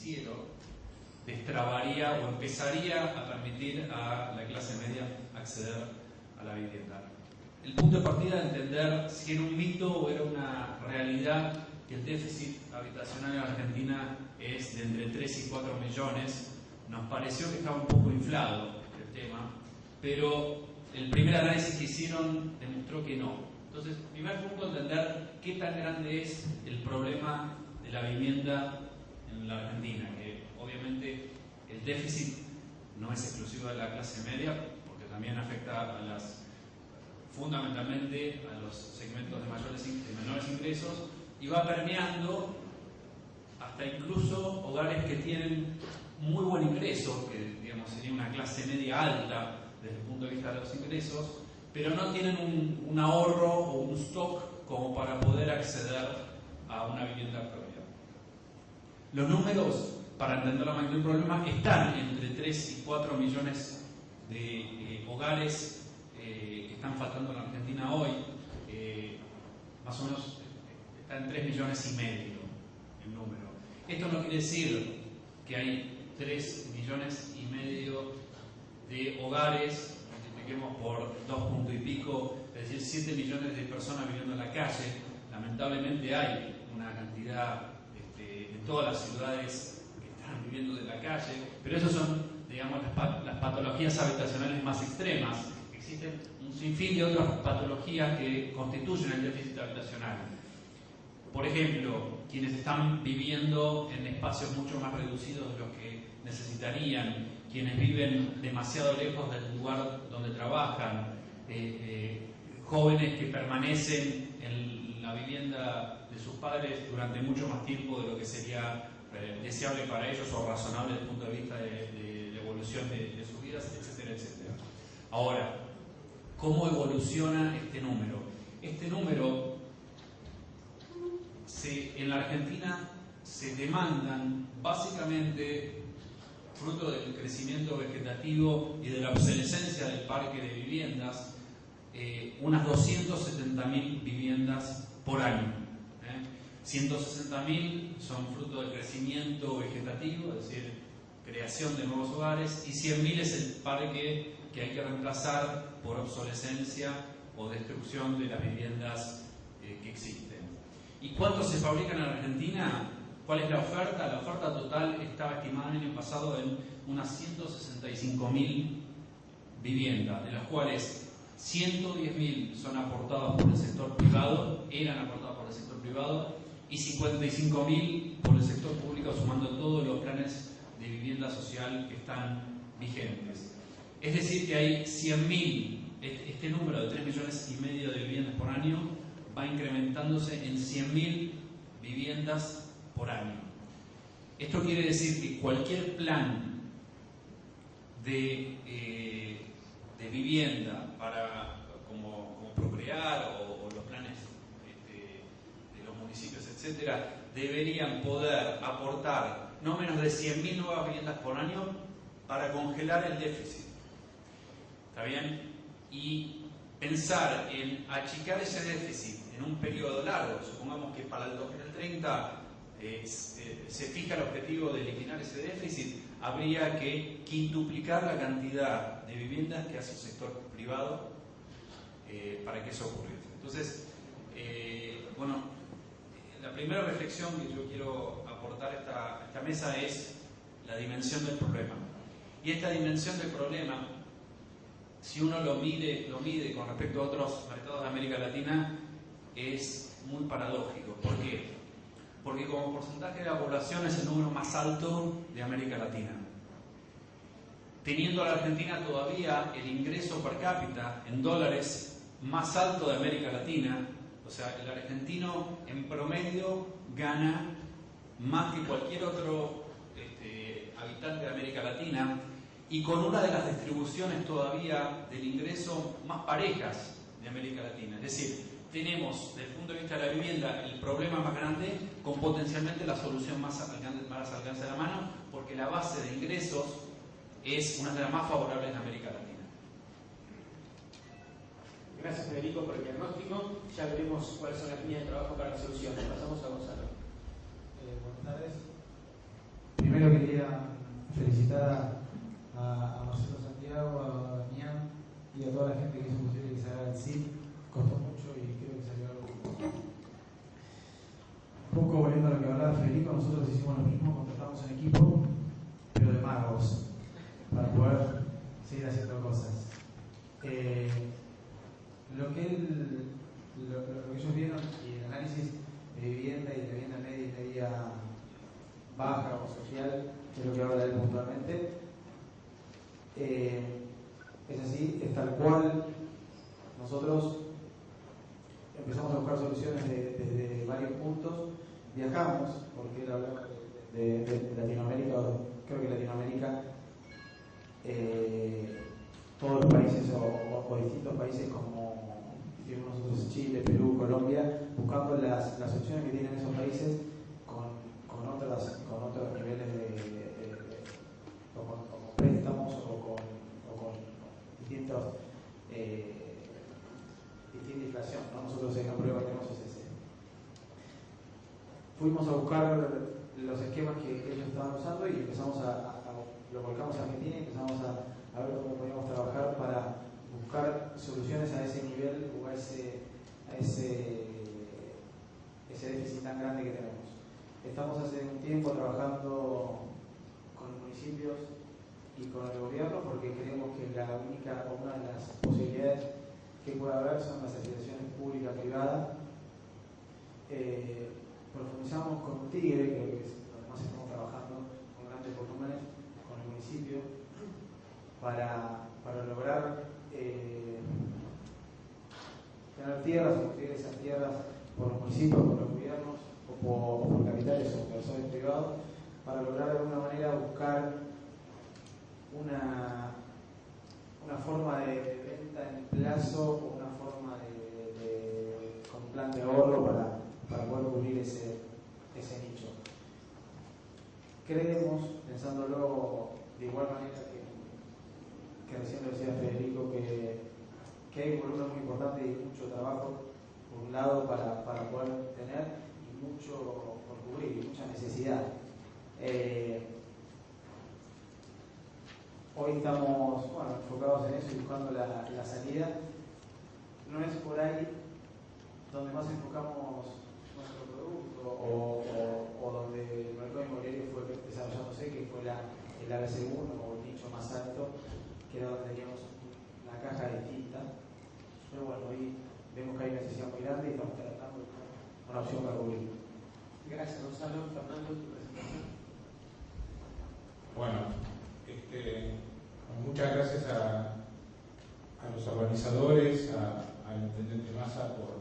financiero destrabaría o empezaría a permitir a la clase media acceder a la vivienda. El punto de partida de entender si era un mito o era una realidad que el déficit habitacional en Argentina es de entre 3 y 4 millones, nos pareció que estaba un poco inflado el tema, pero el primer análisis que hicieron demostró que no. Entonces, primer punto, entender qué tan grande es el problema de la vivienda en la Argentina, que obviamente el déficit no es exclusivo de la clase media, porque también afecta a fundamentalmente a los segmentos de menores ingresos, y va permeando hasta incluso hogares que tienen muy buen ingreso, que digamos sería una clase media alta desde el punto de vista de los ingresos, pero no tienen un ahorro o un stock como para poder acceder a una vivienda propia. Los números, para entender la magnitud del problema, están entre 3 y 4 millones de hogares que están faltando en la Argentina hoy, más o menos está en 3 millones y medio el número. Esto no quiere decir que hay 3 millones y medio de hogares, multipliquemos por 2 puntos y pico, es decir, 7 millones de personas viviendo en la calle. Lamentablemente hay una cantidad en todas las ciudades que están viviendo de la calle, pero esas son, digamos, las patologías habitacionales más extremas. Existen un sinfín de otras patologías que constituyen el déficit habitacional. Por ejemplo, quienes están viviendo en espacios mucho más reducidos de los que necesitarían, quienes viven demasiado lejos del lugar donde trabajan, jóvenes que permanecen en la vivienda de sus padres durante mucho más tiempo de lo que sería deseable para ellos o razonable desde el punto de vista de la evolución de sus vidas, etcétera, etcétera. Ahora, ¿cómo evoluciona este número? Este número, en la Argentina se demandan básicamente, fruto del crecimiento vegetativo y de la obsolescencia del parque de viviendas, unas 270.000 viviendas por año. 160.000 son fruto del crecimiento vegetativo, es decir, creación de nuevos hogares, y 100.000 es el parque que hay que reemplazar por obsolescencia o destrucción de las viviendas que existen. ¿Y cuánto se fabrica en Argentina? ¿Cuál es la oferta? La oferta total estaba estimada el año pasado en unas 165.000 viviendas, de las cuales 110.000 son aportadas por el sector privado, eran aportadas por el sector privado, y 55.000 por el sector público, sumando todos los planes de vivienda social que están vigentes. Es decir, que hay 100.000, este número de 3 millones y medio de viviendas por año va incrementándose en 100.000 viviendas por año. Esto quiere decir que cualquier plan de vivienda como Procrear o los planes de los municipios, etcétera, deberían poder aportar no menos de 100.000 nuevas viviendas por año para congelar el déficit. ¿Está bien? Y pensar en achicar ese déficit en un periodo largo, supongamos que para el 2030 se fija el objetivo de eliminar ese déficit, habría que quintuplicar la cantidad de viviendas que hace el sector privado para que eso ocurriese. Entonces, bueno, la primera reflexión que yo quiero aportar a esta mesa es la dimensión del problema. Y esta dimensión del problema, si uno lo mide con respecto a otros mercados de América Latina, es muy paradójico. ¿Por qué? Porque como porcentaje de la población es el número más alto de América Latina. Teniendo a la Argentina todavía el ingreso per cápita en dólares más alto de América Latina, o sea, el argentino en promedio gana más que cualquier otro habitante de América Latina, y con una de las distribuciones todavía del ingreso más parejas de América Latina. Es decir, tenemos, desde el punto de vista de la vivienda, el problema más grande con potencialmente la solución más al alcance de la mano, porque la base de ingresos es una de las más favorables de América Latina. Gracias, Federico, por el diagnóstico. Ya veremos cuáles son las líneas de trabajo para la solución. Pasamos a Gonzalo. Buenas tardes. Primero primero quería felicitar a Marcelo Santiago, a Damián y a toda la gente que hizo posible que se haga el CIP. Costó mucho y creo que salió algo. Un poco volviendo a lo que hablaba Federico, nosotros hicimos lo mismo, contratamos un equipo, pero de magos, para poder seguir haciendo cosas. Lo que ellos vieron y el análisis de vivienda y de vivienda media y media baja o social, que es lo que habla él puntualmente, es así, es tal cual. Nosotros empezamos a buscar soluciones desde varios puntos, viajamos, porque él hablaba de Latinoamérica, creo que Latinoamérica, todos los países o distintos países como nosotros, Chile, Perú, Colombia, buscando las soluciones que tienen esos países con otros niveles o con préstamos o con distinta inflación, ¿no? Nosotros el problema que tenemos es ese. Fuimos a buscar los esquemas que ellos estaban usando y empezamos lo volcamos a Argentina y empezamos a ver cómo podíamos trabajar para buscar soluciones a ese nivel o a ese déficit tan grande que tenemos. Estamos hace un tiempo trabajando con los municipios y con el gobierno porque creemos que una de las posibilidades que puede haber son las asociaciones pública-privada. Profundizamos con Tigre, que es donde más estamos trabajando con grandes volúmenes, con el municipio, para lograr tener tierras o conseguir esas tierras por los municipios, por los gobiernos o por capitales o inversores privados, para lograr de alguna manera buscar una forma de venta en plazo o una forma con un plan de ahorro para poder cubrir ese nicho. Creemos, pensándolo de igual manera que recién lo decía Federico, que hay un volumen muy importante y mucho trabajo por un lado para poder tener y mucho por cubrir y mucha necesidad. Hoy estamos enfocados en eso y buscando la salida. No es por ahí donde más enfocamos nuestro producto o donde el mercado inmobiliario fue desarrollándose, que fue el ABC1 o el nicho más alto, que era donde teníamos una caja distinta. Pero bueno, hoy vemos que hay una necesidad muy grande y estamos tratando de buscar una opción para cubrir. Gracias, Gonzalo. Fernando, tu presentación. Bueno, muchas gracias a los organizadores, al intendente Massa por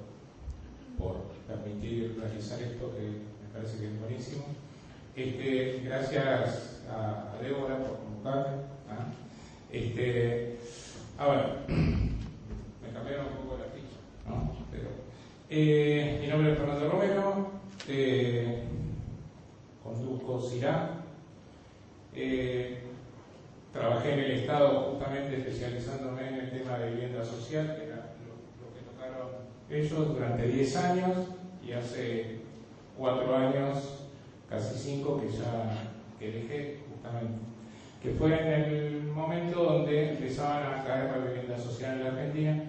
permitir realizar esto que me parece que es buenísimo. Gracias a Débora por convocarme. Ahora, me cambiaron un poco la ficha, ¿no? Pero, mi nombre es Fernando Romero, conduzco CIRA. Trabajé en el Estado justamente especializándome en el tema de vivienda social, que era lo que tocaron ellos durante 10 años, y hace 4 años, casi 5, que dejé justamente. Que fue en el momento donde empezaban a caer la vivienda social en la Argentina,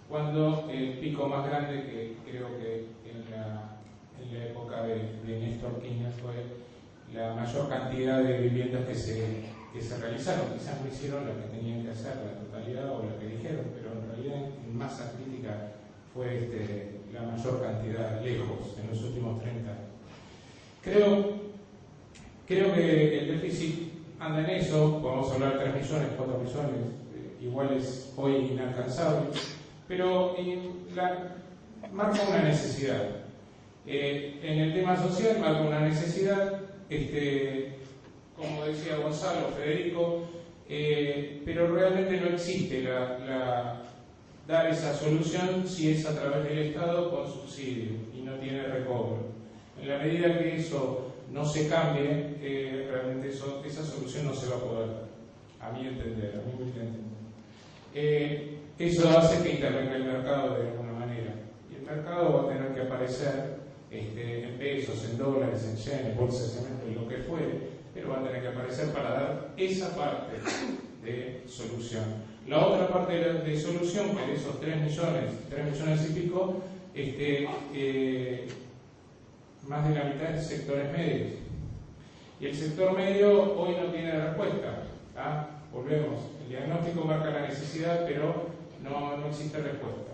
cuando el pico más grande, que creo que en la época de Néstor Kirchner fue la mayor cantidad de viviendas que se realizaron. Quizás no hicieron lo que tenían que hacer, la totalidad o lo que dijeron, pero en realidad en masa crítica fue la mayor cantidad lejos en los últimos 30 años. Creo que el déficit anda en eso. Podemos hablar de 3 millones, 4 millones, igual es hoy inalcanzable, pero marca una necesidad. En el tema social marca una necesidad, como decía Gonzalo, Federico, pero realmente no existe dar esa solución si es a través del Estado con subsidio y no tiene recobro. En la medida que eso no se cambie, realmente esa solución no se va a poder dar, a mi entender, a mi humilde entender. Eso hace que intervenga el mercado de alguna manera, y el mercado va a tener que aparecer en pesos, en dólares, en yenes, bolsas de cemento, en lo que fuere, pero va a tener que aparecer para dar esa parte de solución. La otra parte de solución, que de esos 3 millones y pico, más de la mitad es sectores medios. Y el sector medio hoy no tiene respuesta. Volvemos, el diagnóstico marca la necesidad, pero no existe respuesta.